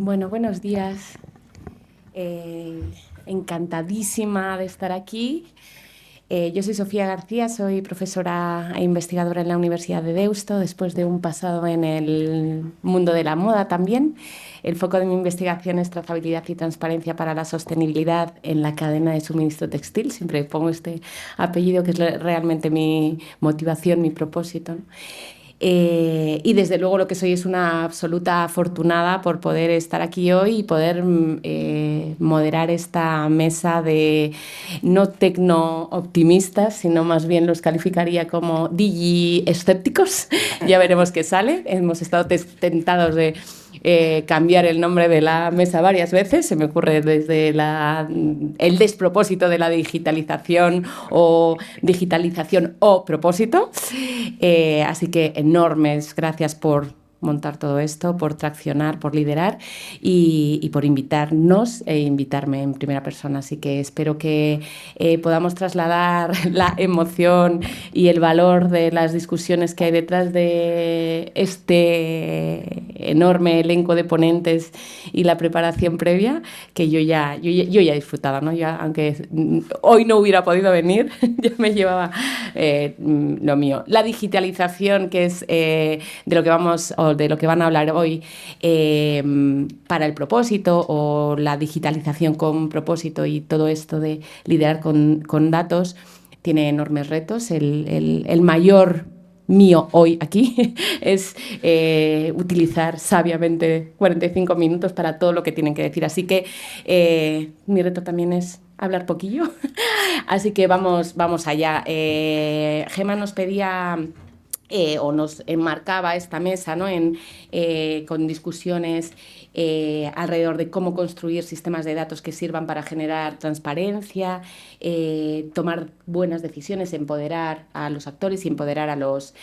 Bueno, buenos días. Encantadísima de estar aquí. Yo soy Sofía García, soy profesora e investigadora en la Universidad de Deusto, después de un pasado en el mundo de la moda también. El foco de mi investigación es trazabilidad y transparencia para la sostenibilidad en la cadena de suministro textil. Siempre pongo este apellido que es realmente mi motivación, mi propósito, ¿no? Y desde luego lo que soy es una absoluta afortunada por poder estar aquí hoy y poder moderar esta mesa de no tecno-optimistas, sino más bien los calificaría como digi-escépticos. Ya veremos qué sale. Hemos estado tentados de cambiar el nombre de la mesa varias veces. Se me ocurre desde el despropósito de la digitalización o propósito. Así que enormes gracias por montar todo esto, por traccionar, por liderar y por invitarnos e invitarme en primera persona. Así que espero que podamos trasladar la emoción y el valor de las discusiones que hay detrás de este enorme elenco de ponentes y la preparación previa, que yo ya he disfrutado, ¿no? Aunque hoy no hubiera podido venir, ya me llevaba lo mío. La digitalización, que es de lo que de lo que van a hablar hoy, para el propósito, o la digitalización con propósito y todo esto de liderar con datos, tiene enormes retos. El mayor mío hoy aquí es utilizar sabiamente 45 minutos para todo lo que tienen que decir. Así que mi reto también es hablar poquillo. Así que vamos allá. Gemma nos pedía o nos enmarcaba esta mesa, ¿no? Con discusiones alrededor de cómo construir sistemas de datos que sirvan para generar transparencia, tomar buenas decisiones, empoderar a los actores y empoderar a los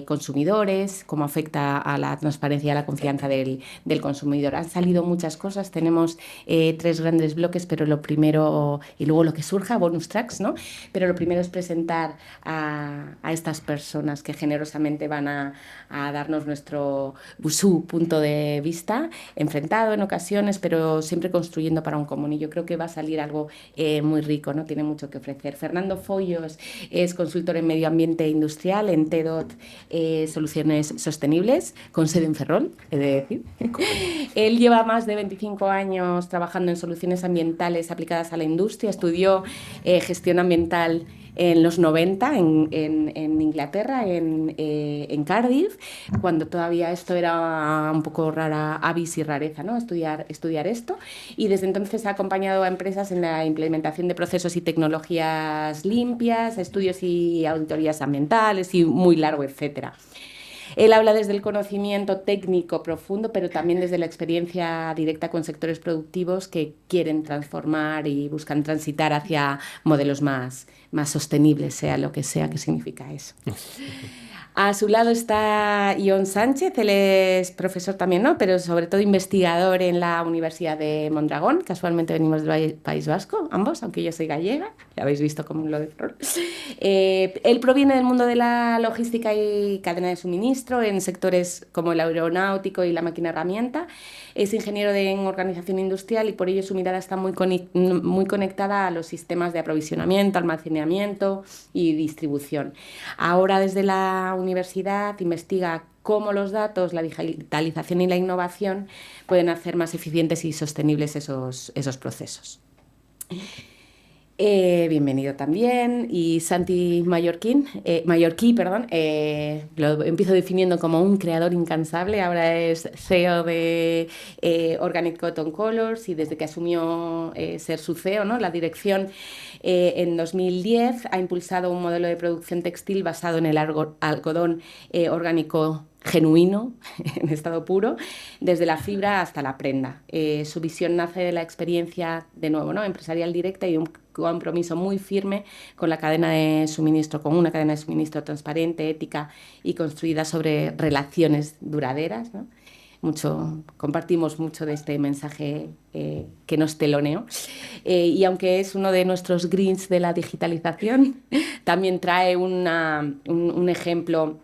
consumidores, cómo afecta a la transparencia y a la confianza del consumidor. Han salido muchas cosas, tenemos 3 grandes bloques, pero lo primero, y luego lo que surja, bonus tracks, ¿no? Pero lo primero es presentar a estas personas que generosamente van a darnos su punto de vista, enfrentado en ocasiones, pero siempre construyendo para un común. Y yo creo que va a salir algo muy rico, ¿no? Tiene mucho que ofrecer. Fernando Follos es consultor en medio ambiente industrial en TEDOT Soluciones Sostenibles, con sede en Ferrol, he de decir. Él lleva más de 25 años trabajando en soluciones ambientales aplicadas a la industria. Estudió gestión ambiental en los 90 en Inglaterra, en Cardiff, cuando todavía esto era un poco rara, avis y rareza, ¿no? Estudiar esto. Y desde entonces ha acompañado a empresas en la implementación de procesos y tecnologías limpias, estudios y auditorías ambientales y muy largo, etcétera. Él habla desde el conocimiento técnico profundo, pero también desde la experiencia directa con sectores productivos que quieren transformar y buscan transitar hacia modelos más sostenibles, sea lo que sea que significa eso. A su lado está Ion Sánchez, él es profesor también, ¿no? Pero sobre todo investigador en la Universidad de Mondragón. Casualmente venimos del País Vasco, ambos, aunque yo soy gallega, ya habéis visto cómo lo de Flor. Él proviene del mundo de la logística y cadena de suministro en sectores como el aeronáutico y la máquina herramienta. Es ingeniero en organización industrial y por ello su mirada está muy conectada a los sistemas de aprovisionamiento, almacenamiento y distribución. Ahora desde la universidad investiga cómo los datos, la digitalización y la innovación pueden hacer más eficientes y sostenibles esos procesos. Bienvenido también. Y Santi Mallorquí, lo empiezo definiendo como un creador incansable. Ahora es CEO de Organic Cotton Colors y desde que asumió ser su CEO, ¿no? La dirección, en 2010 ha impulsado un modelo de producción textil basado en el algodón orgánico genuino, en estado puro, desde la fibra hasta la prenda. Su visión nace de la experiencia, de nuevo, ¿no? Empresarial directa y un compromiso muy firme con la cadena de suministro, con una cadena de suministro transparente, ética y construida sobre relaciones duraderas, ¿no? Compartimos mucho de este mensaje que nos teloneó. Y aunque es uno de nuestros greens de la digitalización, también trae un ejemplo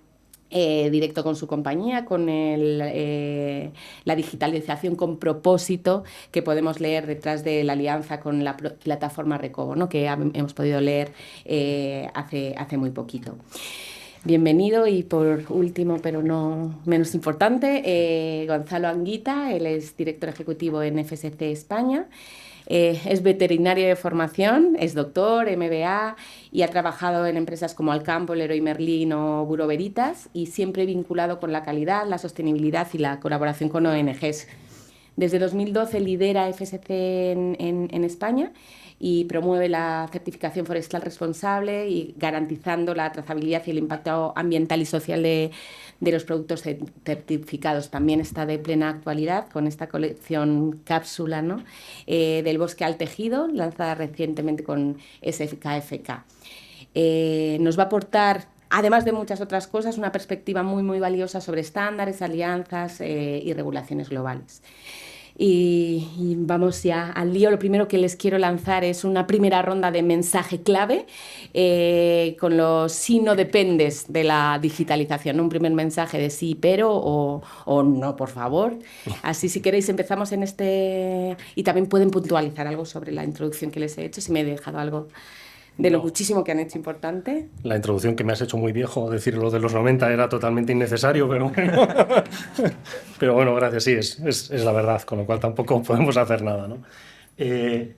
directo con su compañía, con la digitalización con propósito que podemos leer detrás de la alianza con la plataforma Recovo, ¿no? Que hemos podido leer hace muy poquito. Bienvenido y por último, pero no menos importante, Gonzalo Anguita, él es director ejecutivo en FSC España. Es veterinario de formación, es doctor, MBA y ha trabajado en empresas como Alcampo, Leroy Merlin o Bureau Veritas y siempre vinculado con la calidad, la sostenibilidad y la colaboración con ONGs. Desde 2012 lidera FSC en España y promueve la certificación forestal responsable y garantizando la trazabilidad y el impacto ambiental y social de los productos certificados. También está de plena actualidad con esta colección cápsula, ¿no? Del bosque al tejido, lanzada recientemente con SKFK. Nos va a aportar, además de muchas otras cosas, una perspectiva muy valiosa sobre estándares, alianzas y regulaciones globales. Y vamos ya al lío. Lo primero que les quiero lanzar es una primera ronda de mensaje clave con los sí no dependes de la digitalización, ¿no? Un primer mensaje de sí pero o no, por favor. Así, si queréis, empezamos en este... Y también pueden puntualizar algo sobre la introducción que les he hecho, si me he dejado algo de lo muchísimo que han hecho importante. La introducción que me has hecho muy viejo, decir lo de los 90 era totalmente innecesario, pero bueno, pero bueno, gracias, sí, es la verdad, con lo cual tampoco podemos hacer nada, ¿no?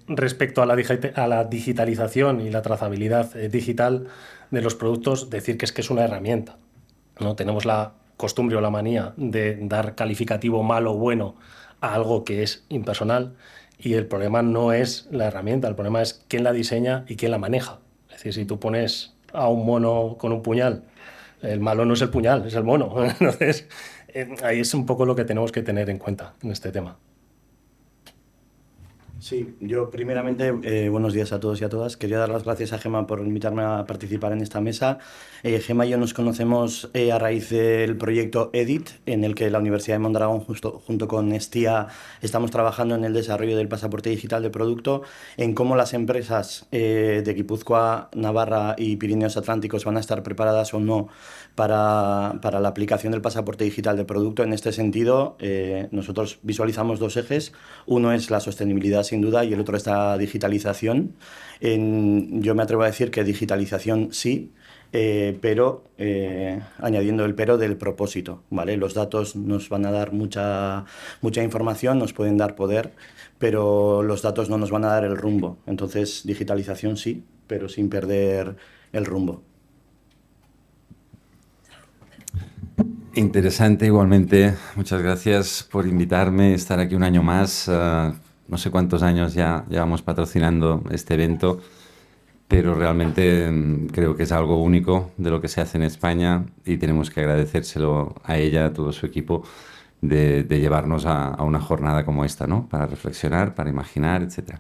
Respecto a la digitalización y la trazabilidad digital de los productos, decir que es una herramienta, ¿no? Tenemos la costumbre o la manía de dar calificativo malo o bueno a algo que es impersonal. Y el problema no es la herramienta, el problema es quién la diseña y quién la maneja. Es decir, si tú pones a un mono con un puñal, el malo no es el puñal, es el mono. Entonces, ahí es un poco lo que tenemos que tener en cuenta en este tema. Sí, yo primeramente, buenos días a todos y a todas. Quería dar las gracias a Gemma por invitarme a participar en esta mesa. Gemma y yo nos conocemos a raíz del proyecto EDIT, en el que la Universidad de Mondragón, junto con Estia, estamos trabajando en el desarrollo del pasaporte digital de producto, en cómo las empresas de Guipúzcoa, Navarra y Pirineos Atlánticos van a estar preparadas o no para la aplicación del pasaporte digital de producto. En este sentido, nosotros visualizamos dos ejes. Uno es la sostenibilidad, sin duda, y el otro es la digitalización. Yo me atrevo a decir que digitalización sí, pero añadiendo el pero del propósito, ¿vale? Los datos nos van a dar mucha información, nos pueden dar poder, pero los datos no nos van a dar el rumbo. Entonces, digitalización sí, pero sin perder el rumbo. Interesante igualmente. Muchas gracias por invitarme a estar aquí un año más. No sé cuántos años ya llevamos patrocinando este evento, pero realmente creo que es algo único de lo que se hace en España y tenemos que agradecérselo a ella, a todo su equipo, de llevarnos a una jornada como esta, ¿no? Para reflexionar, para imaginar, etc.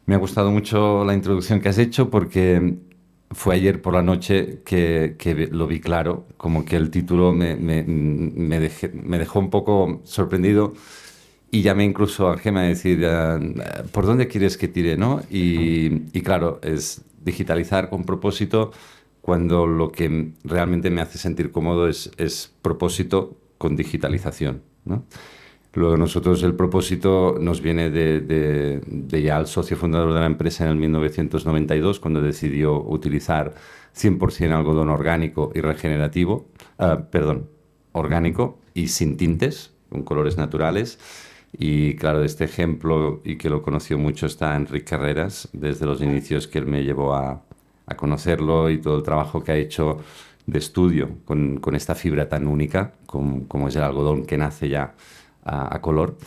Me ha gustado mucho la introducción que has hecho porque fue ayer por la noche que lo vi claro, como que el título me dejó un poco sorprendido. Y llamé incluso a Gemma a decir, ¿por dónde quieres que tire, no? Y claro, es digitalizar con propósito cuando lo que realmente me hace sentir cómodo es propósito con digitalización, ¿no? Luego nosotros el propósito nos viene de ya el socio fundador de la empresa en el 1992, cuando decidió utilizar 100% algodón orgánico y regenerativo, orgánico y sin tintes, con colores naturales. Y claro, de este ejemplo, y que lo conoció mucho, está Enric Carreras, desde los inicios que él me llevó a conocerlo y todo el trabajo que ha hecho de estudio con esta fibra tan única como es el algodón, que nace ya a color.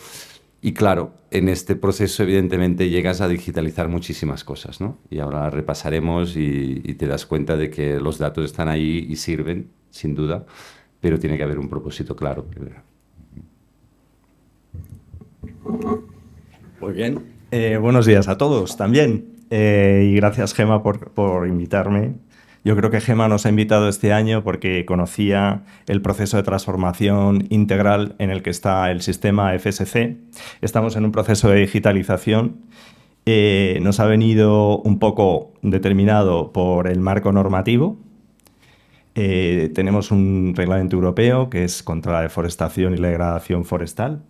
Y claro, en este proceso evidentemente llegas a digitalizar muchísimas cosas, ¿no? Y ahora repasaremos y te das cuenta de que los datos están ahí y sirven, sin duda, pero tiene que haber un propósito claro primero. Muy bien. Buenos días a todos también. Y gracias, Gemma, por invitarme. Yo creo que Gemma nos ha invitado este año porque conocía el proceso de transformación integral en el que está el sistema FSC. Estamos en un proceso de digitalización. Nos ha venido un poco determinado por el marco normativo. tenemos un reglamento europeo que es contra la deforestación y la degradación forestal.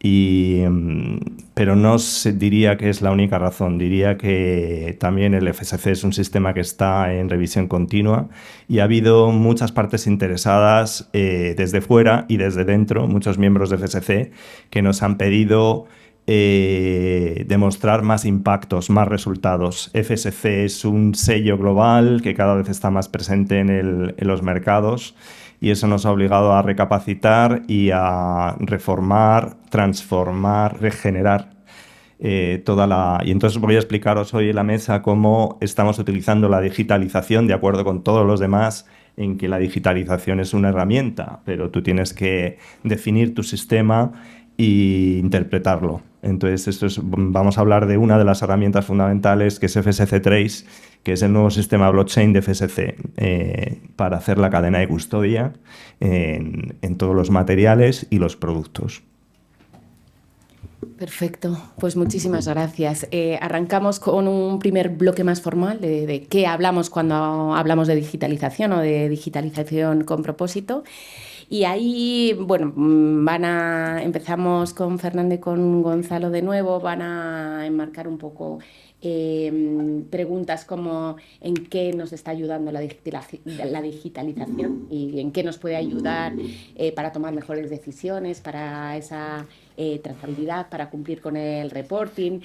Pero no diría que es la única razón. Diría que también el FSC es un sistema que está en revisión continua y ha habido muchas partes interesadas desde fuera y desde dentro, muchos miembros de FSC que nos han pedido demostrar más impactos, más resultados. FSC es un sello global que cada vez está más presente en los mercados. Y eso nos ha obligado a recapacitar y a reformar, transformar, regenerar toda la... Y entonces voy a explicaros hoy en la mesa cómo estamos utilizando la digitalización de acuerdo con todos los demás, en que la digitalización es una herramienta, pero tú tienes que definir tu sistema e interpretarlo. Entonces, vamos a hablar de una de las herramientas fundamentales, que es FSC Trace, que es el nuevo sistema blockchain de FSC para hacer la cadena de custodia en todos los materiales y los productos. Perfecto, pues muchísimas gracias. Arrancamos con un primer bloque más formal de qué hablamos cuando hablamos de digitalización o de digitalización con propósito. Y ahí, bueno, empezamos con Fernando y con Gonzalo de nuevo, van a enmarcar un poco preguntas como en qué nos está ayudando la digitalización y en qué nos puede ayudar para tomar mejores decisiones, para esa trazabilidad, para cumplir con el reporting,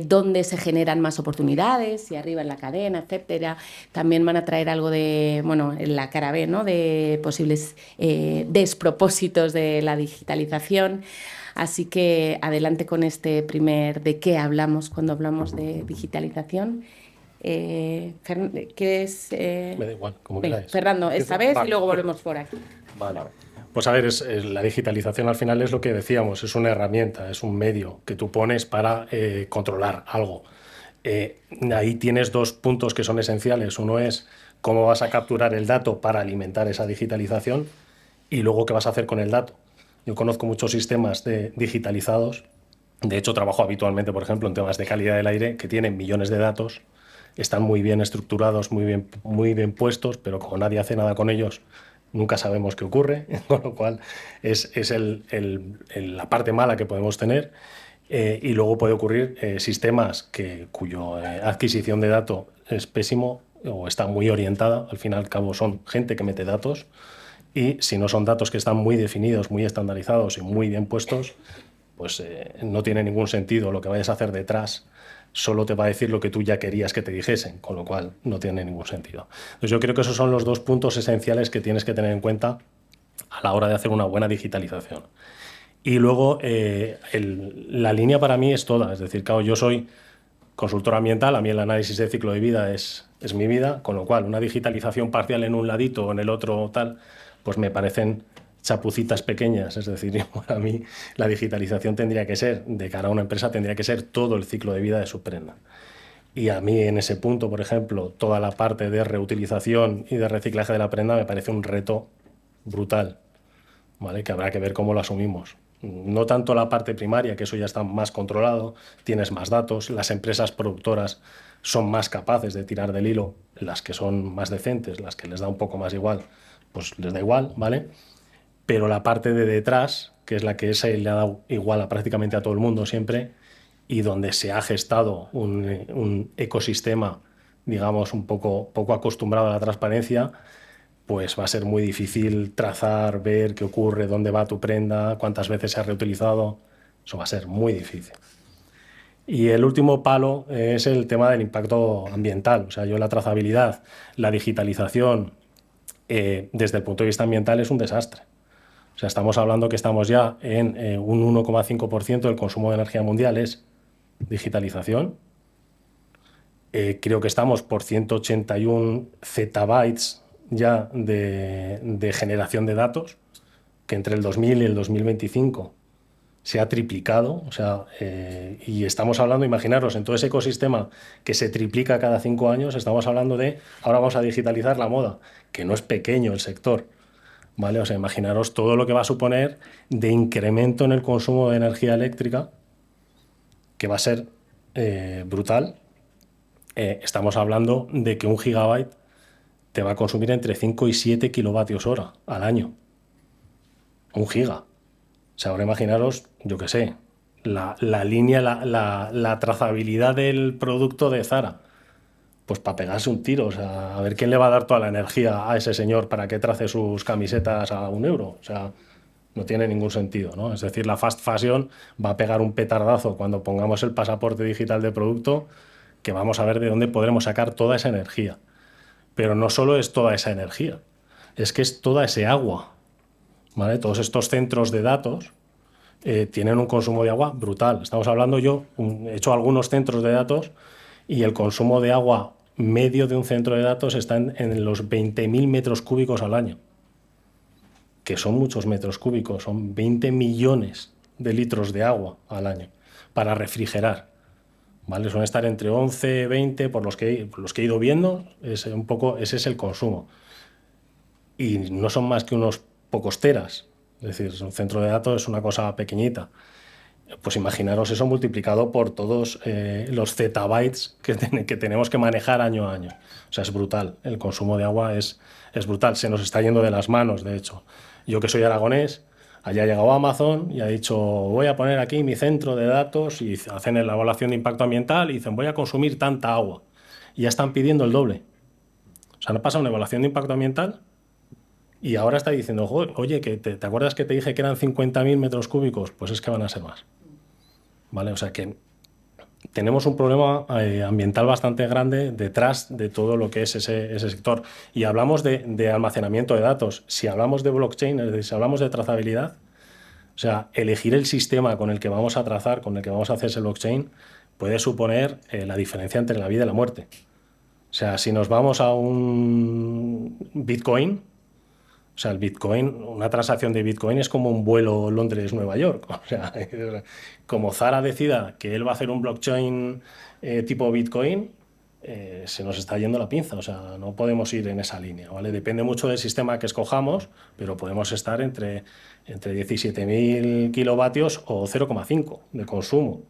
dónde se generan más oportunidades, si arriba en la cadena, etcétera. También van a traer algo de, bueno, en la cara B, ¿no?, de posibles despropósitos de la digitalización. Así que adelante con este primer de qué hablamos cuando hablamos de digitalización. ¿Quieres? Me da igual, como queráis. Fernando, esta vez vale. Y luego volvemos por aquí. Vale. Pues a ver, la digitalización al final es lo que decíamos, es una herramienta, es un medio que tú pones para controlar algo. Ahí tienes dos puntos que son esenciales. Uno es cómo vas a capturar el dato para alimentar esa digitalización y luego qué vas a hacer con el dato. Yo conozco muchos sistemas digitalizados. De hecho, trabajo habitualmente, por ejemplo, en temas de calidad del aire, que tienen millones de datos, están muy bien estructurados, muy bien puestos, pero como nadie hace nada con ellos, nunca sabemos qué ocurre, con lo cual es la parte mala que podemos tener. Y luego puede ocurrir sistemas cuya adquisición de datos es pésimo o está muy orientada. Al fin y al cabo son gente que mete datos, y si no son datos que están muy definidos, muy estandarizados y muy bien puestos, pues no tiene ningún sentido lo que vayas a hacer detrás. Solo te va a decir lo que tú ya querías que te dijesen, con lo cual no tiene ningún sentido. Entonces yo creo que esos son los dos puntos esenciales que tienes que tener en cuenta a la hora de hacer una buena digitalización. Y luego la línea para mí es toda. Es decir, claro, yo soy consultor ambiental, a mí el análisis de ciclo de vida es mi vida, con lo cual una digitalización parcial en un ladito o en el otro tal, pues me parecen chapucitas pequeñas. Es decir, para mí la digitalización tendría que ser, de cara a una empresa, tendría que ser todo el ciclo de vida de su prenda. Y a mí en ese punto, por ejemplo, toda la parte de reutilización y de reciclaje de la prenda me parece un reto brutal, ¿vale?, que habrá que ver cómo lo asumimos. No tanto la parte primaria, que eso ya está más controlado, tienes más datos, las empresas productoras son más capaces de tirar del hilo, las que son más decentes, las que les da un poco más igual, pues les da igual, ¿vale? Pero la parte de detrás, que es la que le ha dado igual a prácticamente a todo el mundo siempre, y donde se ha gestado un ecosistema, digamos, un poco acostumbrado a la transparencia, pues va a ser muy difícil trazar, ver qué ocurre, dónde va tu prenda, cuántas veces se ha reutilizado. Eso va a ser muy difícil. Y el último palo es el tema del impacto ambiental. O sea, la trazabilidad, la digitalización, desde el punto de vista ambiental es un desastre. O sea, estamos hablando que estamos ya en un 1,5% del consumo de energía mundial es digitalización. Creo que estamos por 181 zettabytes ya de generación de datos, que entre el 2000 y el 2025 se ha triplicado. O sea, y estamos hablando, imaginaros, en todo ese ecosistema que se triplica cada 5 años, estamos hablando de, ahora vamos a digitalizar la moda, que no es pequeño el sector, ¿vale? O sea, imaginaros todo lo que va a suponer de incremento en el consumo de energía eléctrica, que va a ser brutal. Estamos hablando de que 1 gigabyte te va a consumir entre 5 y 7 kilovatios hora al año. 1 giga. O sea, ahora imaginaros, yo qué sé, la línea, la trazabilidad del producto de Zara. Pues para pegarse un tiro, o sea, a ver quién le va a dar toda la energía a ese señor para que trace sus camisetas a 1 euro. O sea, no tiene ningún sentido, ¿no? Es decir, la fast fashion va a pegar un petardazo cuando pongamos el pasaporte digital de producto, que vamos a ver de dónde podremos sacar toda esa energía. Pero no solo es toda esa energía, es que es toda ese agua, ¿vale? Todos estos centros de datos tienen un consumo de agua brutal. Estamos hablando, he hecho algunos centros de datos y el consumo de agua medio de un centro de datos está en los 20.000 metros cúbicos al año, que son muchos metros cúbicos, son 20 millones de litros de agua al año para refrigerar, ¿vale? Suelen estar entre 11, 20, por los que he ido viendo, ese es el consumo. Y no son más que unos pocos teras, es decir, un centro de datos es una cosa pequeñita. Pues imaginaros eso multiplicado por todos los zettabytes que tenemos que manejar año a año. O sea, es brutal. El consumo de agua es brutal. Se nos está yendo de las manos, de hecho. Yo que soy aragonés, allá ha llegado Amazon y ha dicho, voy a poner aquí mi centro de datos, y hacen la evaluación de impacto ambiental y dicen, voy a consumir tanta agua. Y ya están pidiendo el doble. O sea, no pasa una evaluación de impacto ambiental y ahora está diciendo, oye, que ¿te acuerdas que te dije que eran 50.000 metros cúbicos? Pues es que van a ser más. ¿Vale? O sea que tenemos un problema ambiental bastante grande detrás de todo lo que es ese sector. Y hablamos de almacenamiento de datos. Si hablamos de blockchain, es decir, si hablamos de trazabilidad, o sea, elegir el sistema con el que vamos a trazar, con el que vamos a hacer ese blockchain, puede suponer la diferencia entre la vida y la muerte. O sea, si nos vamos a un Bitcoin, o sea, el Bitcoin, una transacción de Bitcoin es como un vuelo Londres-Nueva York. O sea, como Zara decida que él va a hacer un blockchain tipo Bitcoin, se nos está yendo la pinza. O sea, no podemos ir en esa línea, ¿vale? Depende mucho del sistema que escojamos, pero podemos estar entre 17.000 kilovatios o 0,5 de consumo,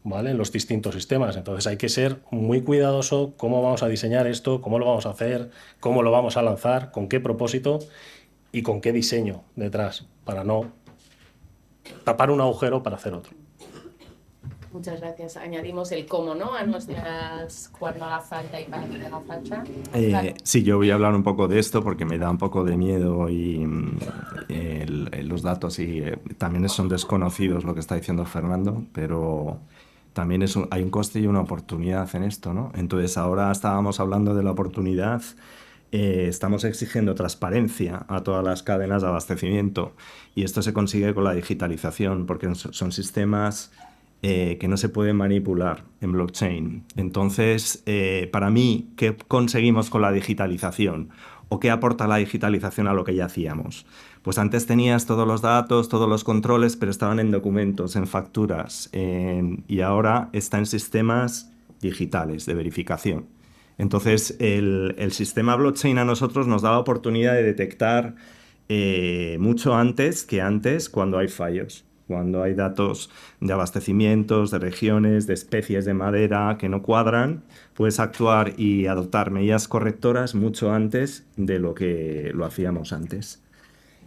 ¿vale? En los distintos sistemas. Entonces hay que ser muy cuidadoso cómo vamos a diseñar esto, cómo lo vamos a hacer, cómo lo vamos a lanzar, con qué propósito y con qué diseño detrás, para no tapar un agujero para hacer otro. Muchas gracias. Añadimos el cómo, ¿no? A nuestras cuando haga falta y para que haga falta. Sí, yo voy a hablar un poco de esto porque me da un poco de miedo y los datos y también son desconocidos lo que está diciendo Fernando, pero también hay un coste y una oportunidad en esto, ¿no? Entonces ahora estábamos hablando de la oportunidad. Estamos exigiendo transparencia a todas las cadenas de abastecimiento y esto se consigue con la digitalización porque son sistemas que no se pueden manipular en blockchain. Entonces, para mí, ¿qué conseguimos con la digitalización? ¿O qué aporta la digitalización a lo que ya hacíamos? Pues antes tenías todos los datos, todos los controles, pero estaban en documentos, en facturas, y ahora está en sistemas digitales de verificación. Entonces, el sistema blockchain a nosotros nos da la oportunidad de detectar mucho antes que antes cuando hay fallos. Cuando hay datos de abastecimientos, de regiones, de especies de madera que no cuadran, puedes actuar y adoptar medidas correctoras mucho antes de lo que lo hacíamos antes.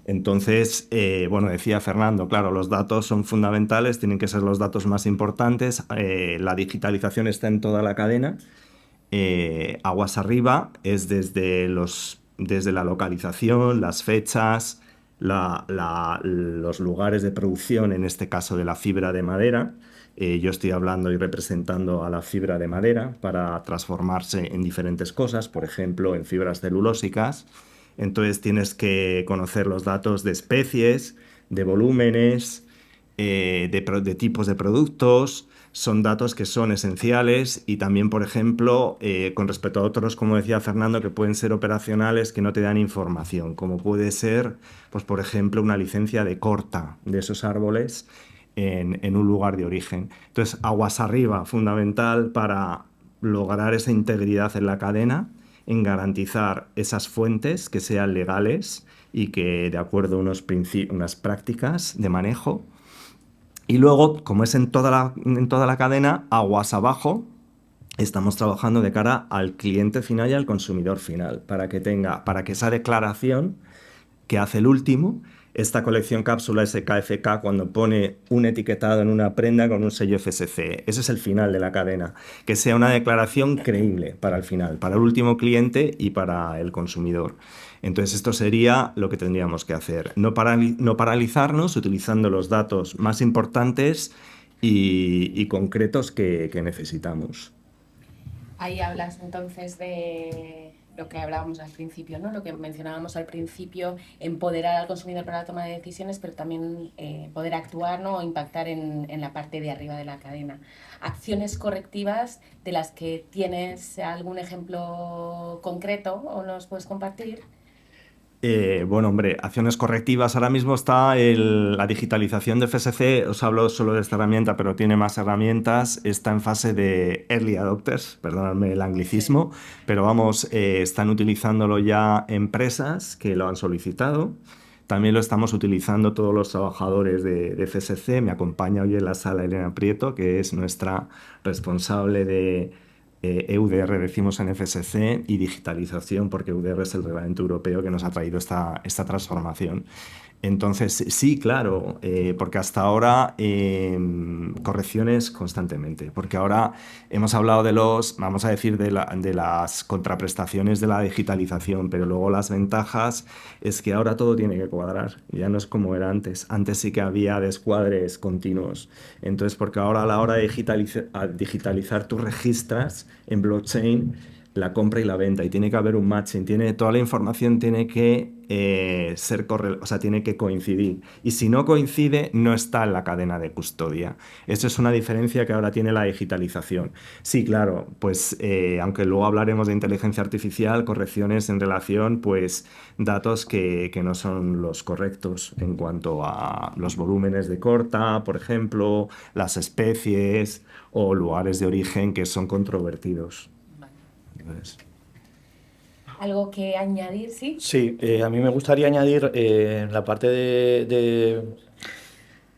Entonces, bueno, decía Fernando, claro, los datos son fundamentales, tienen que ser los datos más importantes. La digitalización está en toda la cadena. Aguas arriba es desde la localización, las fechas, los lugares de producción, en este caso de la fibra de madera. Yo estoy hablando y representando a la fibra de madera para transformarse en diferentes cosas, por ejemplo, en fibras celulósicas. Entonces tienes que conocer los datos de especies, de volúmenes, de tipos de productos. Son datos que son esenciales y también, por ejemplo, con respecto a otros, como decía Fernando, que pueden ser operacionales que no te dan información, como puede ser, pues, por ejemplo, una licencia de corta de esos árboles en un lugar de origen. Entonces, aguas arriba, fundamental para lograr esa integridad en la cadena, en garantizar esas fuentes que sean legales y que de acuerdo a unas prácticas de manejo. Y luego, como es en toda la cadena, aguas abajo, estamos trabajando de cara al cliente final y al consumidor final, para que esa declaración que hace el último, esta colección cápsula SKFK, cuando pone un etiquetado en una prenda con un sello FSC. Ese es el final de la cadena. Que sea una declaración creíble para el final, para el último cliente y para el consumidor. Entonces esto sería lo que tendríamos que hacer. No paralizarnos utilizando los datos más importantes y concretos que necesitamos. Ahí hablas entonces de lo que hablábamos al principio, ¿no? Lo que mencionábamos al principio, empoderar al consumidor para la toma de decisiones, pero también poder actuar, ¿no? O impactar en la parte de arriba de la cadena. Acciones correctivas de las que tienes algún ejemplo concreto o nos puedes compartir. Bueno, hombre, acciones correctivas. Ahora mismo está la digitalización de FSC. Os hablo solo de esta herramienta, pero tiene más herramientas. Está en fase de early adopters, perdonadme el anglicismo, pero vamos, están utilizándolo ya empresas que lo han solicitado. También lo estamos utilizando todos los trabajadores de FSC. Me acompaña hoy en la sala Elena Prieto, que es nuestra responsable de EUDR, decimos en FSC, y digitalización, porque EUDR es el reglamento europeo que nos ha traído esta transformación. Entonces, sí, claro, porque hasta ahora correcciones constantemente, porque ahora hemos hablado vamos a decir, de las contraprestaciones de la digitalización, pero luego las ventajas es que ahora todo tiene que cuadrar, ya no es como era antes. Antes sí que había descuadres continuos. Entonces, porque ahora a la hora de digitalizar, tú registras en blockchain la compra y la venta y tiene que haber un matching, toda la información tiene que o sea, tiene que coincidir, y si no coincide no está en la cadena de custodia. Eso es una diferencia que ahora tiene la digitalización. Sí, claro, pues aunque luego hablaremos de inteligencia artificial, correcciones en relación, pues datos que no son los correctos en cuanto a los volúmenes de corta, por ejemplo, las especies o lugares de origen que son controvertidos. Entonces, ¿Algo que añadir, sí? Sí, a mí me gustaría añadir la parte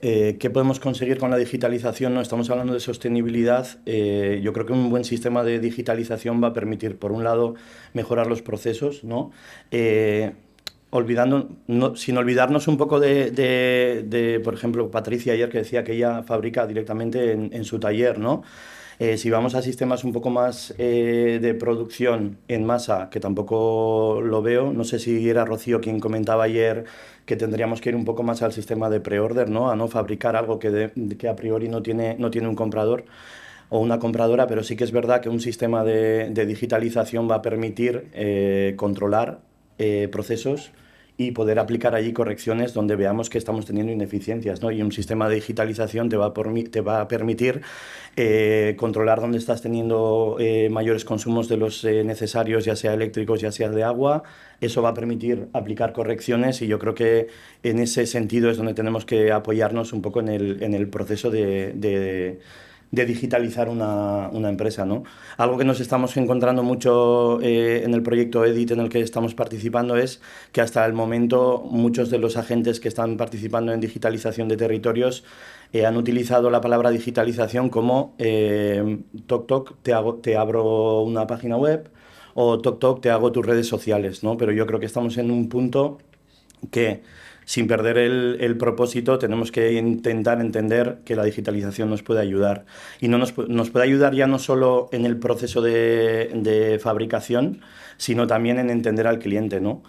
qué podemos conseguir con la digitalización. No estamos hablando de sostenibilidad. Yo creo que un buen sistema de digitalización va a permitir, por un lado, mejorar los procesos, ¿no? Sin olvidarnos un poco por ejemplo, Patricia ayer, que decía que ella fabrica directamente en su taller, ¿no? Si vamos a sistemas un poco más de producción en masa, que tampoco lo veo, no sé si era Rocío quien comentaba ayer que tendríamos que ir un poco más al sistema de pre-order, ¿no? A no fabricar algo que a priori no tiene un comprador o una compradora, pero sí que es verdad que un sistema de digitalización va a permitir controlar procesos y poder aplicar allí correcciones donde veamos que estamos teniendo ineficiencias, ¿no? Y un sistema de digitalización te va a permitir controlar dónde estás teniendo mayores consumos de los necesarios, ya sea eléctricos, ya sea de agua. Eso va a permitir aplicar correcciones, y yo creo que en ese sentido es donde tenemos que apoyarnos un poco en el proceso de digitalizar una empresa, ¿no? Algo que nos estamos encontrando mucho en el proyecto EDIT en el que estamos participando es que hasta el momento muchos de los agentes que están participando en digitalización de territorios han utilizado la palabra digitalización como toc toc, te abro una página web, o toc toc, te hago tus redes sociales, ¿no? Pero yo creo que estamos en un punto que, sin perder el propósito, tenemos que intentar entender que la digitalización nos puede ayudar. Y nos puede ayudar ya no solo en el proceso de fabricación, sino también en entender al cliente, ¿no?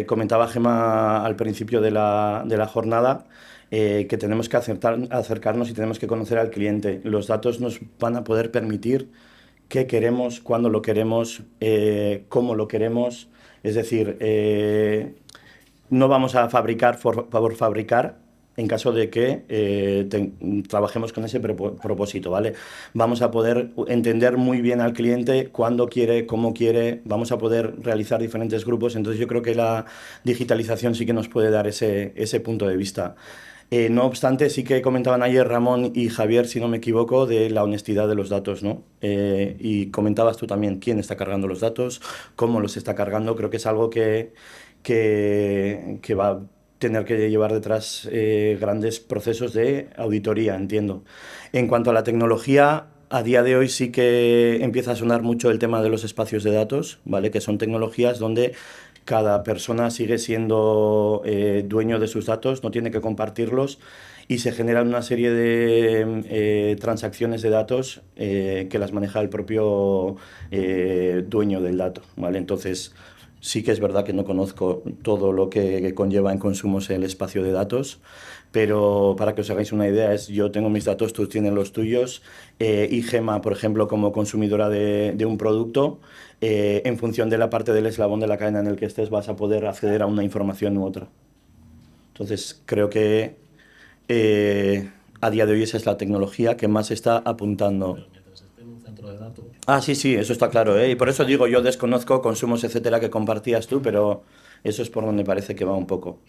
Comentaba Gemma al principio de la jornada que tenemos que acercarnos y tenemos que conocer al cliente. Los datos nos van a poder permitir qué queremos, cuándo lo queremos, cómo lo queremos. Es decir, no vamos a fabricar por fabricar en caso de que trabajemos con ese propósito, ¿vale? Vamos a poder entender muy bien al cliente, cuándo quiere, cómo quiere, vamos a poder realizar diferentes grupos. Entonces yo creo que la digitalización sí que nos puede dar ese punto de vista. No obstante, sí que comentaban ayer Ramón y Javier, si no me equivoco, de la honestidad de los datos, ¿no? Y comentabas tú también quién está cargando los datos, cómo los está cargando. Creo que es algo que va a tener que llevar detrás grandes procesos de auditoría, entiendo. En cuanto a la tecnología, a día de hoy sí que empieza a sonar mucho el tema de los espacios de datos, ¿vale? Que son tecnologías donde cada persona sigue siendo dueño de sus datos, no tiene que compartirlos y se generan una serie de transacciones de datos que las maneja el propio dueño del dato, ¿vale? Entonces, sí que es verdad que no conozco todo lo que conlleva en consumos el espacio de datos, pero para que os hagáis una idea, yo tengo mis datos, tú tienes los tuyos, y Gema, por ejemplo, como consumidora de un producto, en función de la parte del eslabón de la cadena en el que estés, vas a poder acceder a una información u otra. Entonces, creo que a día de hoy esa es la tecnología que más está apuntando. Ah, sí, sí, eso está claro, ¿eh? Y por eso digo, yo desconozco consumos, etcétera, que compartías tú, pero eso es por donde parece que va un poco.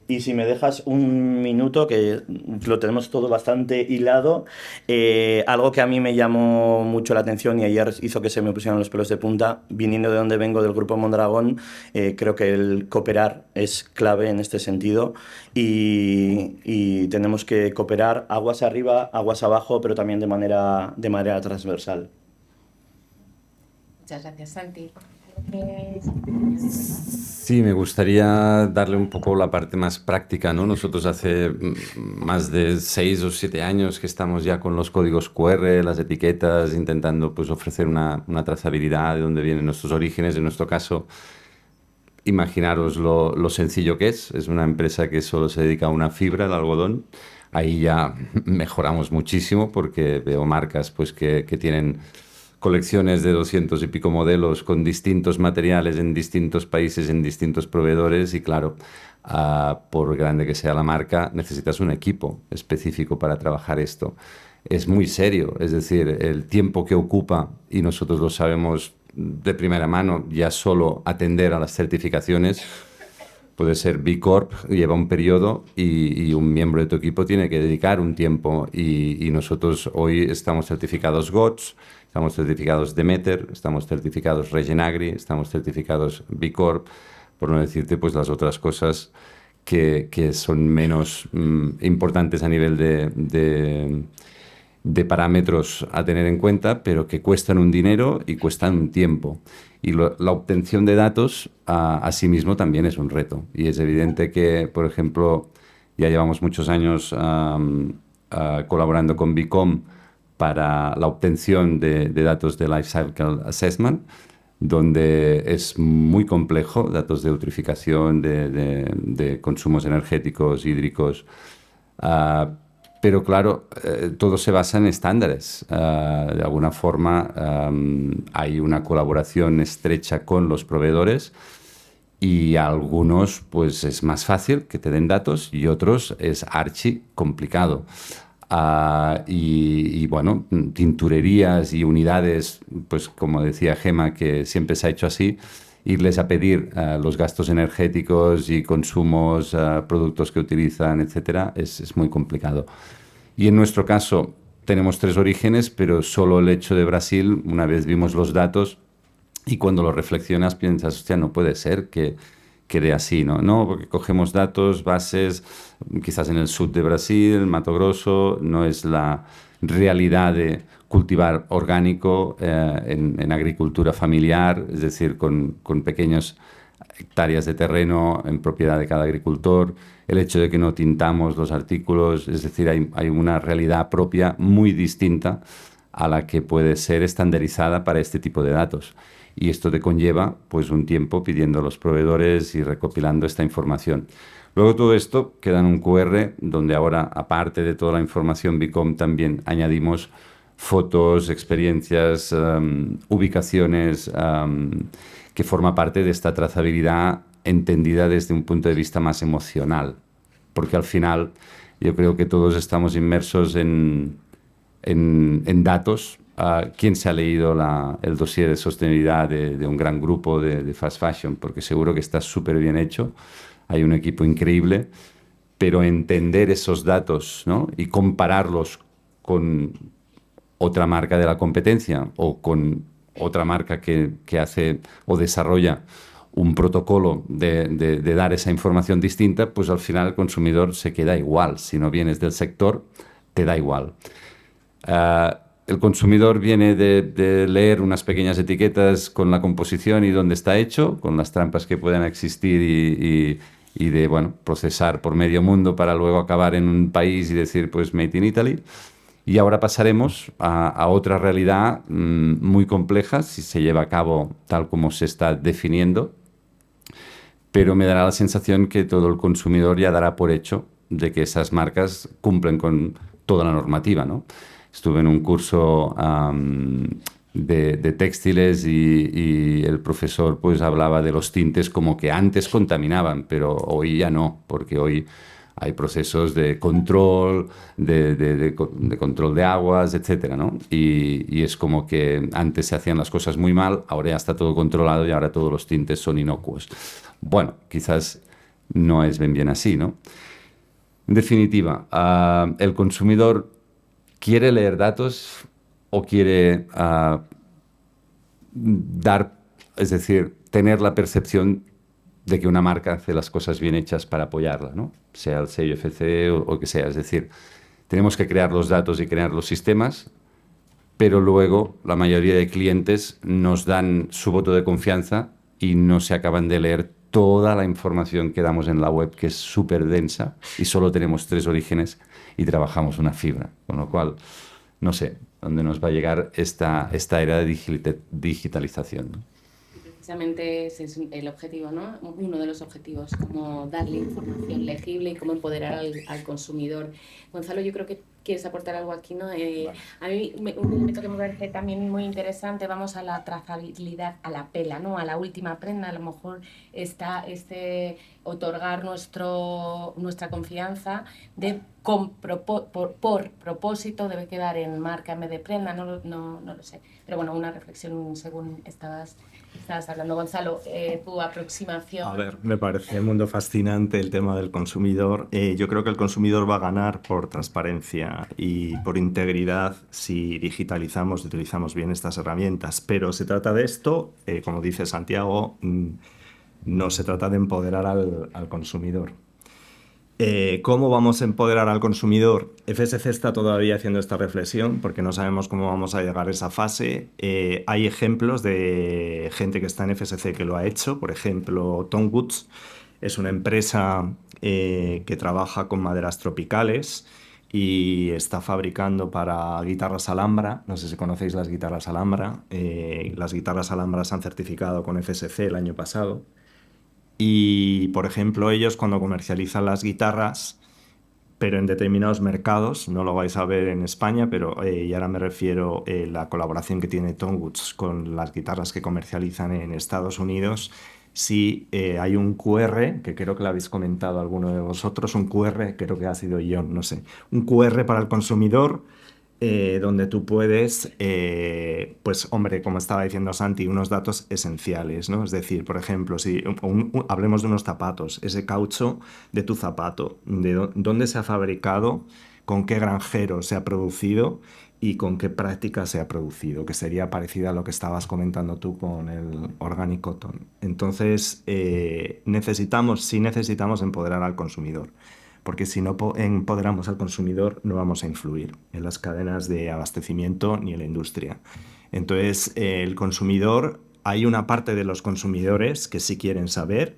Y si me dejas un minuto, que lo tenemos todo bastante hilado, algo que a mí me llamó mucho la atención y ayer hizo que se me pusieran los pelos de punta, viniendo de donde vengo, del Grupo Mondragón, creo que el cooperar es clave en este sentido y tenemos que cooperar aguas arriba, aguas abajo, pero también de manera transversal. Muchas gracias, Santi. Sí, me gustaría darle un poco la parte más práctica, ¿no? Nosotros hace más de 6 o 7 años que estamos ya con los códigos QR, las etiquetas, intentando pues ofrecer una trazabilidad de dónde vienen nuestros orígenes. En nuestro caso, imaginaros lo sencillo que es. Es una empresa que solo se dedica a una fibra, el algodón. Ahí ya mejoramos muchísimo porque veo marcas pues que tienen colecciones de 200 y pico modelos con distintos materiales en distintos países, en distintos proveedores y claro, por grande que sea la marca, necesitas un equipo específico para trabajar esto. Es muy serio, es decir, el tiempo que ocupa, y nosotros lo sabemos de primera mano, ya solo atender a las certificaciones. Puede ser B Corp, lleva un periodo y un miembro de tu equipo tiene que dedicar un tiempo y nosotros hoy estamos certificados GOTS, estamos certificados Demeter, estamos certificados Regenagri, estamos certificados B Corp, por no decirte pues las otras cosas que son menos importantes a nivel de parámetros a tener en cuenta, pero que cuestan un dinero y cuestan un tiempo. Y la obtención de datos a sí mismo también es un reto. Y es evidente que, por ejemplo, ya llevamos muchos años colaborando con Bicom para la obtención de datos de Life Cycle Assessment, donde es muy complejo, datos de eutrificación, de consumos energéticos, hídricos, pero claro, todo se basa en estándares. De alguna forma hay una colaboración estrecha con los proveedores y a algunos pues es más fácil que te den datos y otros es archi complicado. Y bueno, tinturerías y unidades, pues como decía Gema, que siempre se ha hecho así, irles a pedir los gastos energéticos y consumos, productos que utilizan, etcétera, es muy complicado. Y en nuestro caso tenemos 3 orígenes, pero solo el hecho de Brasil, una vez vimos los datos y cuando lo reflexionas piensas, hostia, no puede ser que quede así, ¿no? No, porque cogemos datos, bases, quizás en el sur de Brasil, Mato Grosso, no es la realidad de cultivar orgánico en agricultura familiar, es decir, con pequeñas hectáreas de terreno en propiedad de cada agricultor, el hecho de que no tintamos los artículos, es decir, hay una realidad propia muy distinta a la que puede ser estandarizada para este tipo de datos. Y esto te conlleva pues un tiempo pidiendo a los proveedores y recopilando esta información. Luego todo esto queda en un QR donde ahora, aparte de toda la información Bicom, también añadimos fotos, experiencias, ubicaciones, que forma parte de esta trazabilidad entendida desde un punto de vista más emocional. Porque al final yo creo que todos estamos inmersos en datos. ¿Quién se ha leído el dossier de sostenibilidad de un gran grupo de fast fashion? Porque seguro que está súper bien hecho, hay un equipo increíble, pero entender esos datos, ¿no? Y compararlos con otra marca de la competencia o con otra marca que hace o desarrolla un protocolo de dar esa información distinta, pues al final el consumidor se queda igual. Si no vienes del sector, te da igual. el consumidor viene de leer unas pequeñas etiquetas con la composición y dónde está hecho, con las trampas que puedan existir y de, bueno, procesar por medio mundo para luego acabar en un país y decir, pues, Made in Italy. Y ahora pasaremos a otra realidad muy compleja, si se lleva a cabo tal como se está definiendo, pero me dará la sensación que todo el consumidor ya dará por hecho de que esas marcas cumplen con toda la normativa, ¿no? Estuve en un curso de textiles y el profesor pues hablaba de los tintes como que antes contaminaban, pero hoy ya no, porque hoy hay procesos de control, de control de aguas, etcétera, ¿no? Y es como que antes se hacían las cosas muy mal, ahora ya está todo controlado y ahora todos los tintes son inocuos. Bueno, quizás no es bien así, ¿no? En definitiva, el consumidor quiere leer datos o quiere es decir, tener la percepción de que una marca hace las cosas bien hechas para apoyarla, ¿no? Sea el sello FCE o que sea. Es decir, tenemos que crear los datos y crear los sistemas, pero luego la mayoría de clientes nos dan su voto de confianza y no se acaban de leer toda la información que damos en la web, que es súper densa, y solo tenemos 3 orígenes y trabajamos una fibra. Con lo cual, no sé dónde nos va a llegar esta era de digitalización, ¿no? Precisamente ese es el objetivo, ¿no? Uno de los objetivos, como darle información legible y cómo empoderar al consumidor. Gonzalo, yo creo que quieres aportar algo aquí, ¿no? A mí un elemento que me parece también muy interesante, vamos a la trazabilidad, a la pela, ¿no? A la última prenda, a lo mejor está otorgar nuestra confianza por propósito debe quedar en marca en vez de prenda, no lo sé. Pero bueno, una reflexión según estabas hablando. Gonzalo, tu aproximación. A ver, me parece un mundo fascinante el tema del consumidor. Yo creo que el consumidor va a ganar por transparencia y por integridad si digitalizamos y utilizamos bien estas herramientas. Pero se trata de esto, como dice Santiago, no se trata de empoderar al consumidor. ¿Cómo vamos a empoderar al consumidor? FSC está todavía haciendo esta reflexión porque no sabemos cómo vamos a llegar a esa fase. Hay ejemplos de gente que está en FSC que lo ha hecho. Por ejemplo, Tonwoods es una empresa que trabaja con maderas tropicales y está fabricando para guitarras Alhambra. No sé si conocéis las guitarras Alhambra. Las guitarras Alhambra se han certificado con FSC el año pasado. Y, por ejemplo, ellos cuando comercializan las guitarras, pero en determinados mercados, no lo vais a ver en España, pero y ahora me refiero a la colaboración que tiene Tonwoods con las guitarras que comercializan en Estados Unidos, sí hay un QR, que creo que lo habéis comentado alguno de vosotros, un QR, creo que ha sido John, no sé, un QR para el consumidor, donde tú puedes, pues hombre, como estaba diciendo Santi, unos datos esenciales, ¿no? Es decir, por ejemplo, si hablemos de unos zapatos, ese caucho de tu zapato, de dónde se ha fabricado, con qué granjero se ha producido y con qué práctica se ha producido, que sería parecida a lo que estabas comentando tú con el Organic Cotton. Entonces, necesitamos empoderar al consumidor, porque si no empoderamos al consumidor no vamos a influir en las cadenas de abastecimiento ni en la industria. Entonces, el consumidor, hay una parte de los consumidores que sí quieren saber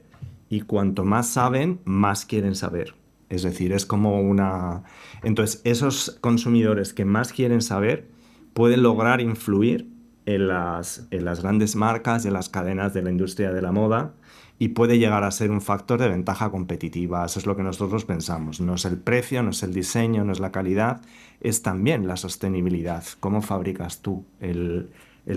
y cuanto más saben, más quieren saber. Es decir, es como una... Entonces, esos consumidores que más quieren saber pueden lograr influir en las grandes marcas, en las cadenas de la industria de la moda, y puede llegar a ser un factor de ventaja competitiva. Eso es lo que nosotros pensamos. No es el precio, no es el diseño, no es la calidad, es también la sostenibilidad. ¿Cómo fabricas tú el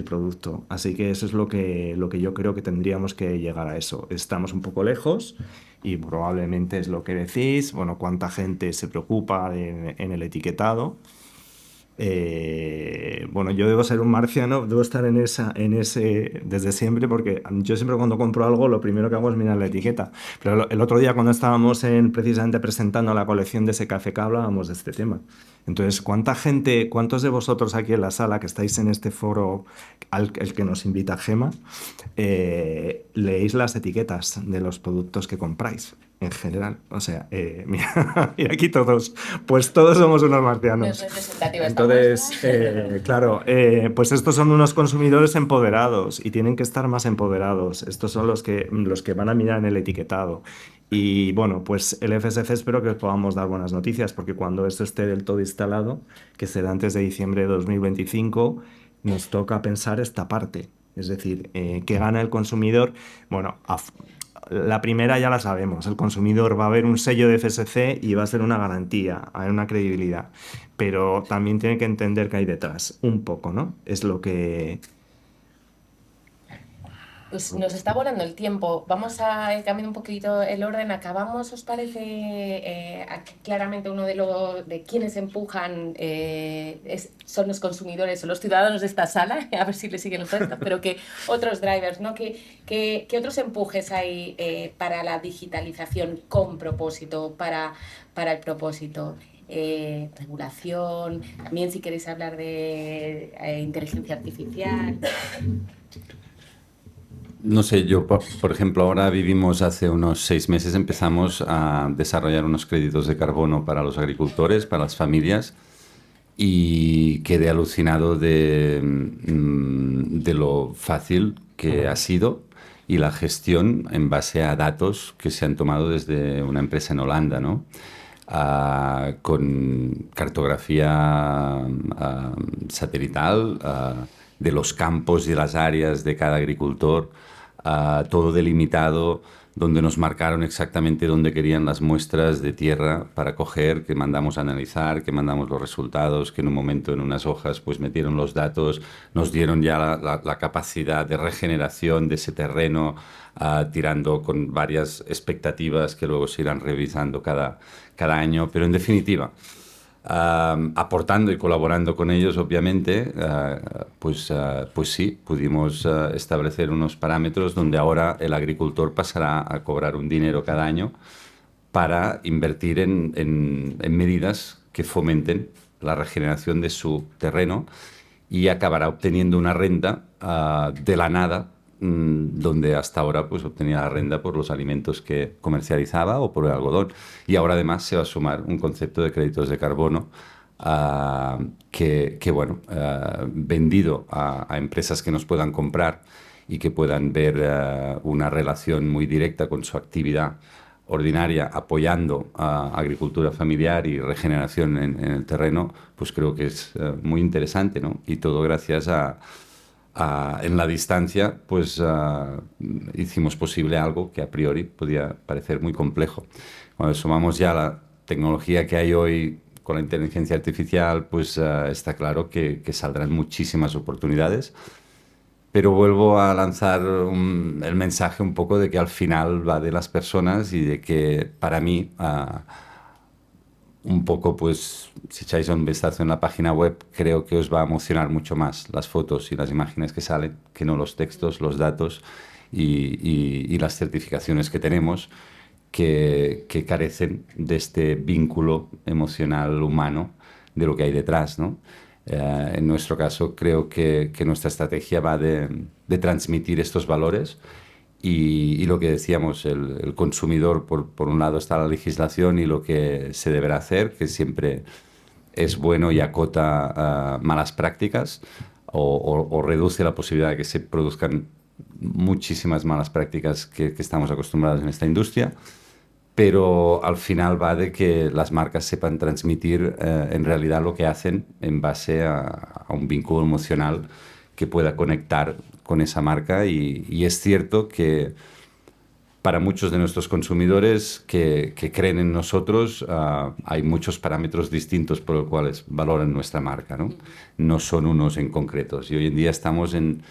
producto? Así que eso es lo que yo creo que tendríamos que llegar a eso. Estamos un poco lejos y probablemente es lo que decís. Bueno, cuánta gente se preocupa en el etiquetado. Bueno, yo debo ser un marciano, debo estar en ese desde siempre, porque yo siempre cuando compro algo lo primero que hago es mirar la etiqueta. Pero el otro día cuando estábamos precisamente presentando la colección de SKFK hablábamos de este tema. Entonces, cuántos de vosotros aquí en la sala que estáis en este foro el que nos invita Gema, leéis las etiquetas de los productos que compráis? en general. O sea, mira, mira aquí todos, pues todos somos unos marcianos. No es representativa esta Entonces, muestra. claro, pues estos son unos consumidores empoderados y tienen que estar más empoderados. Estos son los que van a mirar en el etiquetado. Y bueno, pues el FSC espero que os podamos dar buenas noticias, porque cuando esto esté del todo instalado, que será antes de diciembre de 2025, nos toca pensar esta parte. Es decir, ¿qué gana el consumidor? Bueno, la primera ya la sabemos, el consumidor va a ver un sello de FSC y va a ser una garantía, va a haber una credibilidad, pero también tiene que entender qué hay detrás, un poco, ¿no? Es lo que... Pues nos está volando el tiempo. Vamos a cambiar un poquito el orden. Acabamos, ¿os parece? Claramente uno de quienes empujan son los consumidores o los ciudadanos de esta sala, a ver si le siguen los restos, pero que otros drivers, ¿no? ¿Qué otros empujes hay para la digitalización con propósito, para el propósito? Regulación, también si queréis hablar de inteligencia artificial. No sé, yo, por ejemplo, ahora vivimos, hace unos 6 meses empezamos a desarrollar unos créditos de carbono para los agricultores, para las familias, y quedé alucinado de lo fácil que ha sido y la gestión en base a datos que se han tomado desde una empresa en Holanda, ¿no? Con cartografía satelital de los campos y las áreas de cada agricultor, todo delimitado, donde nos marcaron exactamente dónde querían las muestras de tierra para coger, que mandamos a analizar, que mandamos los resultados, que en un momento en unas hojas pues metieron los datos, nos dieron ya la capacidad de regeneración de ese terreno, tirando con varias expectativas que luego se irán revisando cada año, pero en definitiva, aportando y colaborando con ellos, obviamente, pues sí, pudimos establecer unos parámetros donde ahora el agricultor pasará a cobrar un dinero cada año para invertir en medidas que fomenten la regeneración de su terreno y acabará obteniendo una renta de la nada, donde hasta ahora pues obtenía la renta por los alimentos que comercializaba o por el algodón. Y ahora además se va a sumar un concepto de créditos de carbono bueno, vendido a empresas que nos puedan comprar y que puedan ver una relación muy directa con su actividad ordinaria, apoyando a agricultura familiar y regeneración en el terreno, pues creo que es muy interesante, ¿no? Y todo gracias en la distancia, pues hicimos posible algo que a priori podía parecer muy complejo. Cuando sumamos ya la tecnología que hay hoy con la inteligencia artificial, pues está claro que saldrán muchísimas oportunidades. Pero vuelvo a lanzar el mensaje un poco de que al final va de las personas y de que para mí un poco, pues, si echáis un vistazo en la página web, creo que os va a emocionar mucho más las fotos y las imágenes que salen, que no los textos, los datos y las certificaciones que tenemos, que carecen de este vínculo emocional humano de lo que hay detrás, ¿no? En nuestro caso, creo que nuestra estrategia va de transmitir estos valores. Y lo que decíamos, el consumidor, por un lado está la legislación y lo que se deberá hacer, que siempre es bueno y acota malas prácticas o reduce la posibilidad de que se produzcan muchísimas malas prácticas que estamos acostumbrados en esta industria. Pero al final va de que las marcas sepan transmitir en realidad lo que hacen en base a un vínculo emocional que pueda conectar con esa marca y es cierto que para muchos de nuestros consumidores que creen en nosotros hay muchos parámetros distintos por los cuales valoran nuestra marca, ¿no? No son unos en concretos. Y hoy en día estamos en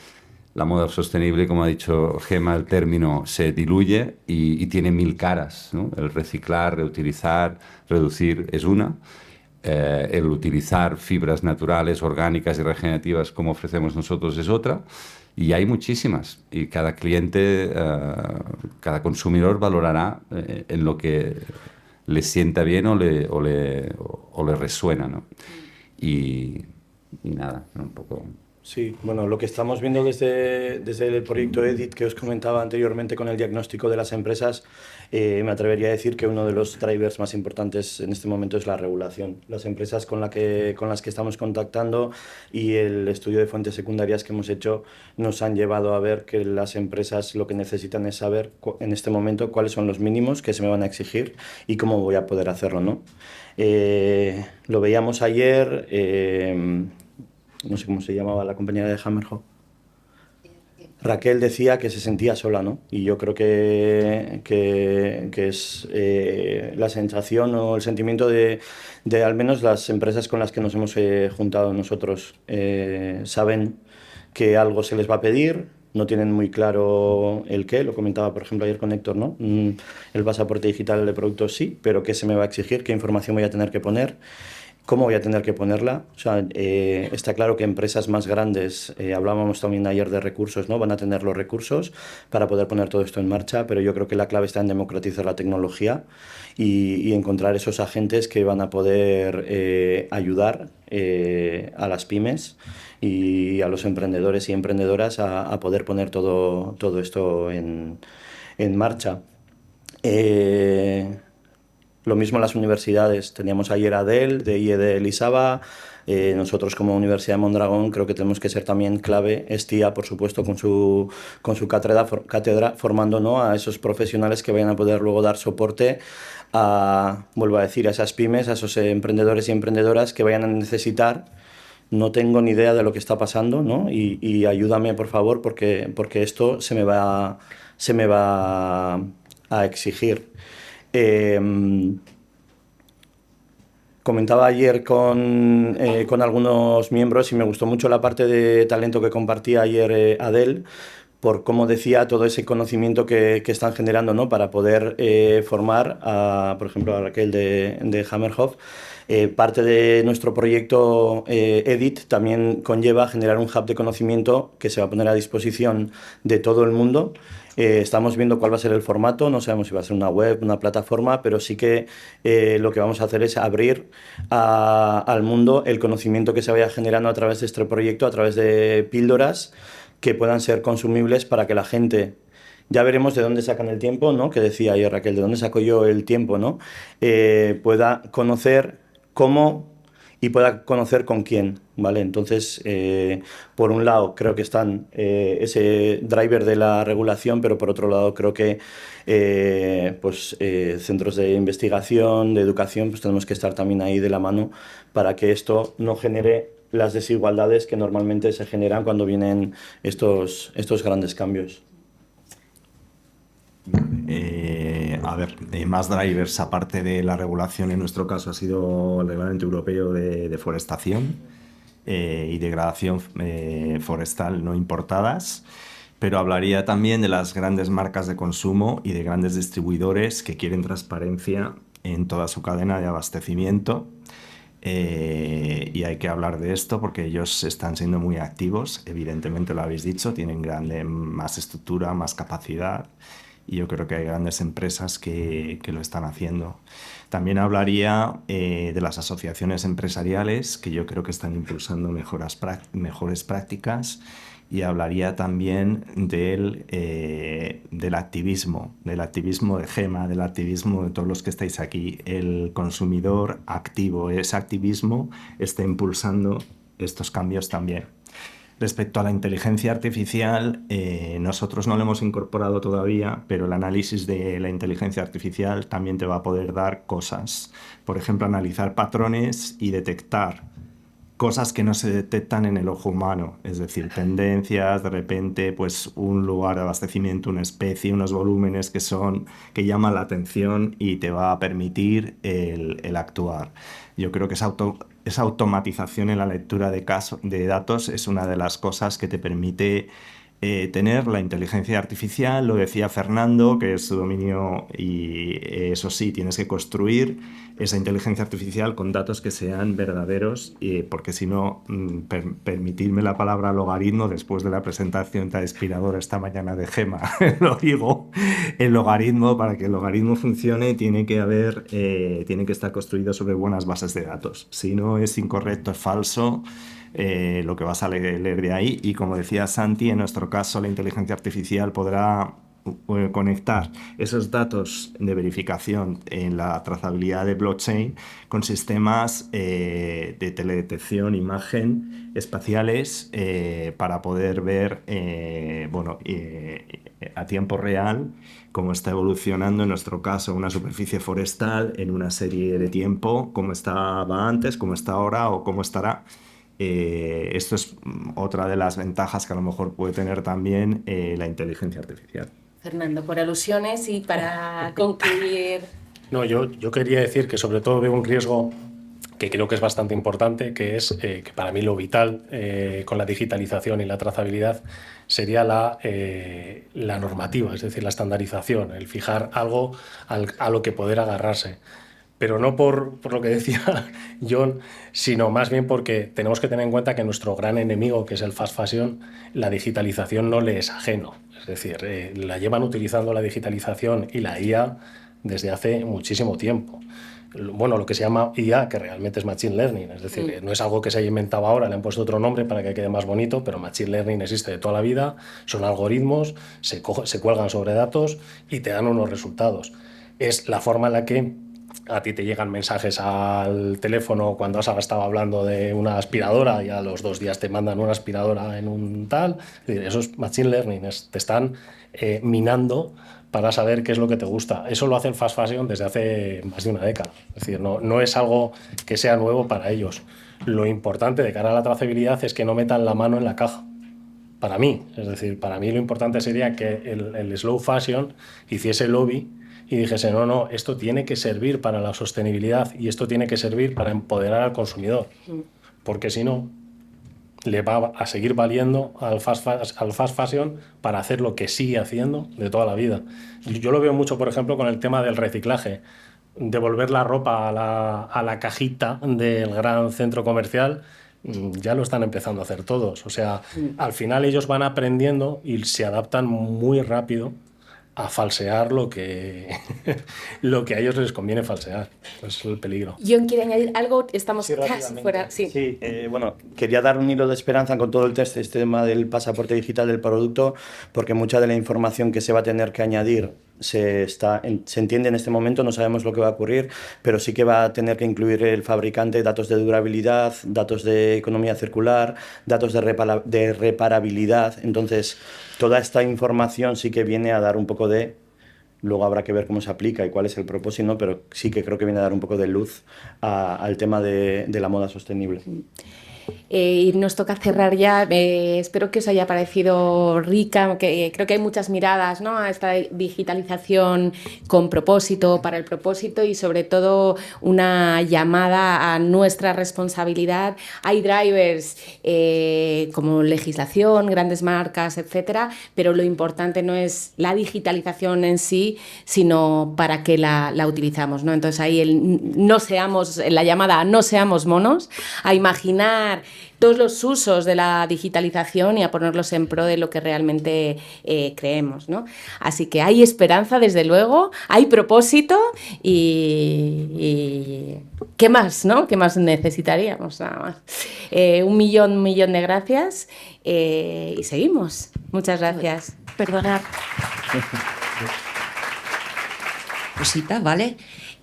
la moda sostenible, como ha dicho Gemma, el término se diluye y tiene 1000 caras, ¿no? El reciclar, reutilizar, reducir es una. El utilizar fibras naturales, orgánicas y regenerativas como ofrecemos nosotros es otra. Y hay muchísimas. Y cada cliente, cada consumidor valorará en lo que le sienta bien o le resuena, ¿no? Y nada, un poco... Sí, bueno, lo que estamos viendo desde el proyecto EDIT que os comentaba anteriormente con el diagnóstico de las empresas, me atrevería a decir que uno de los drivers más importantes en este momento es la regulación. Las empresas con las que estamos contactando y el estudio de fuentes secundarias que hemos hecho nos han llevado a ver que las empresas lo que necesitan es saber en este momento cuáles son los mínimos que se me van a exigir y cómo voy a poder hacerlo, ¿no? Lo veíamos ayer. No sé cómo se llamaba la compañera de Hammerhoff. Raquel decía que se sentía sola, ¿no? Y yo creo que es la sensación o el sentimiento de al menos las empresas con las que nos hemos juntado nosotros. Saben que algo se les va a pedir, no tienen muy claro el qué, lo comentaba por ejemplo ayer con Héctor, ¿no? El pasaporte digital de productos sí, pero qué se me va a exigir, qué información voy a tener que poner. ¿Cómo voy a tener que ponerla? O sea, está claro que empresas más grandes, hablábamos también ayer de recursos, ¿no? Van a tener los recursos para poder poner todo esto en marcha, pero yo creo que la clave está en democratizar la tecnología y encontrar esos agentes que van a poder ayudar a las pymes y a los emprendedores y emprendedoras a poder poner todo esto en marcha. Lo mismo en las universidades. Teníamos ayer a Adel, de IED Elisaba. Nosotros como Universidad de Mondragón creo que tenemos que ser también clave. Estia, por supuesto, con su cátedra formando, ¿no?, a esos profesionales que vayan a poder luego dar soporte a, vuelvo a decir, a esas pymes, a esos emprendedores y emprendedoras que vayan a necesitar. No tengo ni idea de lo que está pasando, ¿no? Y ayúdame, por favor, porque esto se me va a exigir. Comentaba ayer con algunos miembros y me gustó mucho la parte de talento que compartía ayer Adel, por cómo decía todo ese conocimiento que están generando, ¿no?, para poder formar, por ejemplo, a Raquel de Hammerhoff. Parte de nuestro proyecto EDIT también conlleva generar un hub de conocimiento que se va a poner a disposición de todo el mundo. Estamos viendo cuál va a ser el formato, no sabemos si va a ser una web, una plataforma, pero sí que lo que vamos a hacer es abrir al mundo el conocimiento que se vaya generando a través de este proyecto, a través de píldoras que puedan ser consumibles para que la gente... Ya veremos de dónde sacan el tiempo, ¿no?, que decía ayer Raquel, de dónde saco yo el tiempo, ¿no?, pueda conocer cómo y pueda conocer con quién, ¿vale? Entonces, por un lado, creo que están ese driver de la regulación, pero por otro lado, creo que centros de investigación, de educación, pues tenemos que estar también ahí de la mano para que esto no genere las desigualdades que normalmente se generan cuando vienen estos grandes cambios. Más drivers, aparte de la regulación, en nuestro caso ha sido el Reglamento Europeo de Deforestación y degradación forestal no importadas, pero hablaría también de las grandes marcas de consumo y de grandes distribuidores que quieren transparencia en toda su cadena de abastecimiento. Y hay que hablar de esto porque ellos están siendo muy activos, evidentemente lo habéis dicho, tienen más estructura, más capacidad. Y yo creo que hay grandes empresas que lo están haciendo. También hablaría de las asociaciones empresariales, que yo creo que están impulsando mejores prácticas. Y hablaría también del activismo de GEMA, del activismo de todos los que estáis aquí. El consumidor activo, ese activismo está impulsando estos cambios también. Respecto a la inteligencia artificial, nosotros no lo hemos incorporado todavía, pero el análisis de la inteligencia artificial también te va a poder dar cosas. Por ejemplo, analizar patrones y detectar cosas que no se detectan en el ojo humano, es decir, tendencias, de repente, pues un lugar de abastecimiento, una especie, unos volúmenes que llaman la atención y te va a permitir el actuar. Yo creo que esa automatización en la lectura de datos es una de las cosas que te permite tener la inteligencia artificial. Lo decía Fernando, que es su dominio, y eso sí, tienes que construir esa inteligencia artificial con datos que sean verdaderos, porque si no, permitidme la palabra logaritmo, después de la presentación tan inspiradora esta mañana de Gema, lo digo, el logaritmo, para que el logaritmo funcione, tiene que estar construido sobre buenas bases de datos. Si no es incorrecto, es falso, lo que vas a leer de ahí. Y como decía Santi, en nuestro caso la inteligencia artificial podrá conectar esos datos de verificación en la trazabilidad de blockchain con sistemas de teledetección, imagen espaciales para poder ver a tiempo real cómo está evolucionando, en nuestro caso, una superficie forestal en una serie de tiempo, cómo estaba antes, cómo está ahora o cómo estará. Esto es otra de las ventajas que a lo mejor puede tener también la inteligencia artificial. Fernando, por alusiones y para concluir. No, yo quería decir que sobre todo veo un riesgo que creo que es bastante importante, que es que para mí lo vital con la digitalización y la trazabilidad sería la normativa, es decir, la estandarización, el fijar algo a lo que poder agarrarse. Pero no por lo que decía John, sino más bien porque tenemos que tener en cuenta que nuestro gran enemigo, que es el fast fashion, la digitalización no le es ajeno. Es decir, la llevan utilizando la digitalización y la IA desde hace muchísimo tiempo. Bueno, lo que se llama IA, que realmente es Machine Learning, es decir, no es algo que se haya inventado ahora, le han puesto otro nombre para que quede más bonito, pero Machine Learning existe de toda la vida, son algoritmos, se cuelgan sobre datos y te dan unos resultados. Es la forma en la que a ti te llegan mensajes al teléfono cuando has estado hablando de una aspiradora y a los 2 días te mandan una aspiradora en un tal. Eso es Machine Learning, te están minando para saber qué es lo que te gusta. Eso lo hace el fast fashion desde hace más de una década. Es decir, no es algo que sea nuevo para ellos. Lo importante de cara a la trazabilidad es que no metan la mano en la caja. Para mí, es decir, para mí lo importante sería que el slow fashion hiciese lobby y dijese, no, esto tiene que servir para la sostenibilidad y esto tiene que servir para empoderar al consumidor, porque si no, le va a seguir valiendo al fast fashion para hacer lo que sigue haciendo de toda la vida. Yo lo veo mucho, por ejemplo, con el tema del reciclaje. Devolver la ropa a la cajita del gran centro comercial, ya lo están empezando a hacer todos. O sea, al final ellos van aprendiendo y se adaptan muy rápido a falsear lo que a ellos les conviene falsear. Es el peligro. John quiere añadir algo, estamos Sí, casi fuera. Sí. Bueno, quería dar un hilo de esperanza con todo este tema del pasaporte digital del producto, porque mucha de la información que se va a tener que añadir se entiende en este momento, no sabemos lo que va a ocurrir, pero sí que va a tener que incluir el fabricante datos de durabilidad, datos de economía circular, datos de reparabilidad. Entonces, toda esta información sí que viene a dar un poco de... Luego habrá que ver cómo se aplica y cuál es el propósito, ¿no? Pero sí que creo que viene a dar un poco de luz al tema de la moda sostenible. Y nos toca cerrar ya. Espero que os haya parecido rica, que creo que hay muchas miradas, ¿no?, a esta digitalización con propósito, para el propósito, y sobre todo una llamada a nuestra responsabilidad. Hay drivers como legislación, grandes marcas, etcétera, pero lo importante no es la digitalización en sí, sino para qué la utilizamos, ¿no? Entonces ahí la llamada a no seamos monos, a imaginar todos los usos de la digitalización y a ponerlos en pro de lo que realmente creemos, ¿no? Así que hay esperanza, desde luego, hay propósito y ¿qué más, no? ¿Qué más necesitaríamos? Nada más. Un millón de gracias y seguimos. Muchas gracias. Perdonad. Cosita, ¿vale?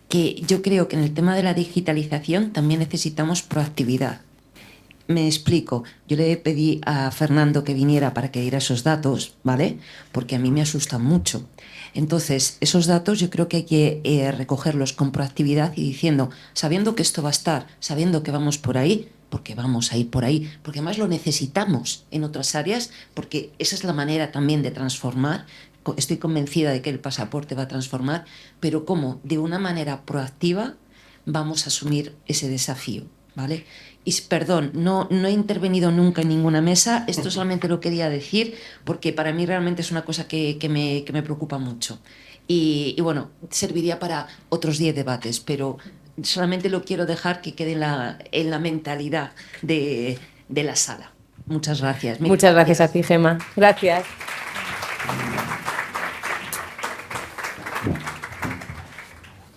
Que yo creo que en el tema de la digitalización también necesitamos proactividad. Me explico. Yo le pedí a Fernando que viniera para que diera esos datos, ¿vale? Porque a mí me asustan mucho. Entonces, esos datos yo creo que hay que recogerlos con proactividad y diciendo, sabiendo que esto va a estar, sabiendo que vamos por ahí, porque vamos a ir por ahí, porque además lo necesitamos en otras áreas, porque esa es la manera también de transformar. Estoy convencida de que el pasaporte va a transformar, pero ¿cómo? De una manera proactiva vamos a asumir ese desafío, ¿vale? Y perdón, no he intervenido nunca en ninguna mesa, esto solamente lo quería decir porque para mí realmente es una cosa que me preocupa mucho. Y bueno, serviría para otros 10 debates, pero solamente lo quiero dejar que quede en la mentalidad de la sala. Muchas gracias. Muchas gracias a ti, Gemma. Gracias.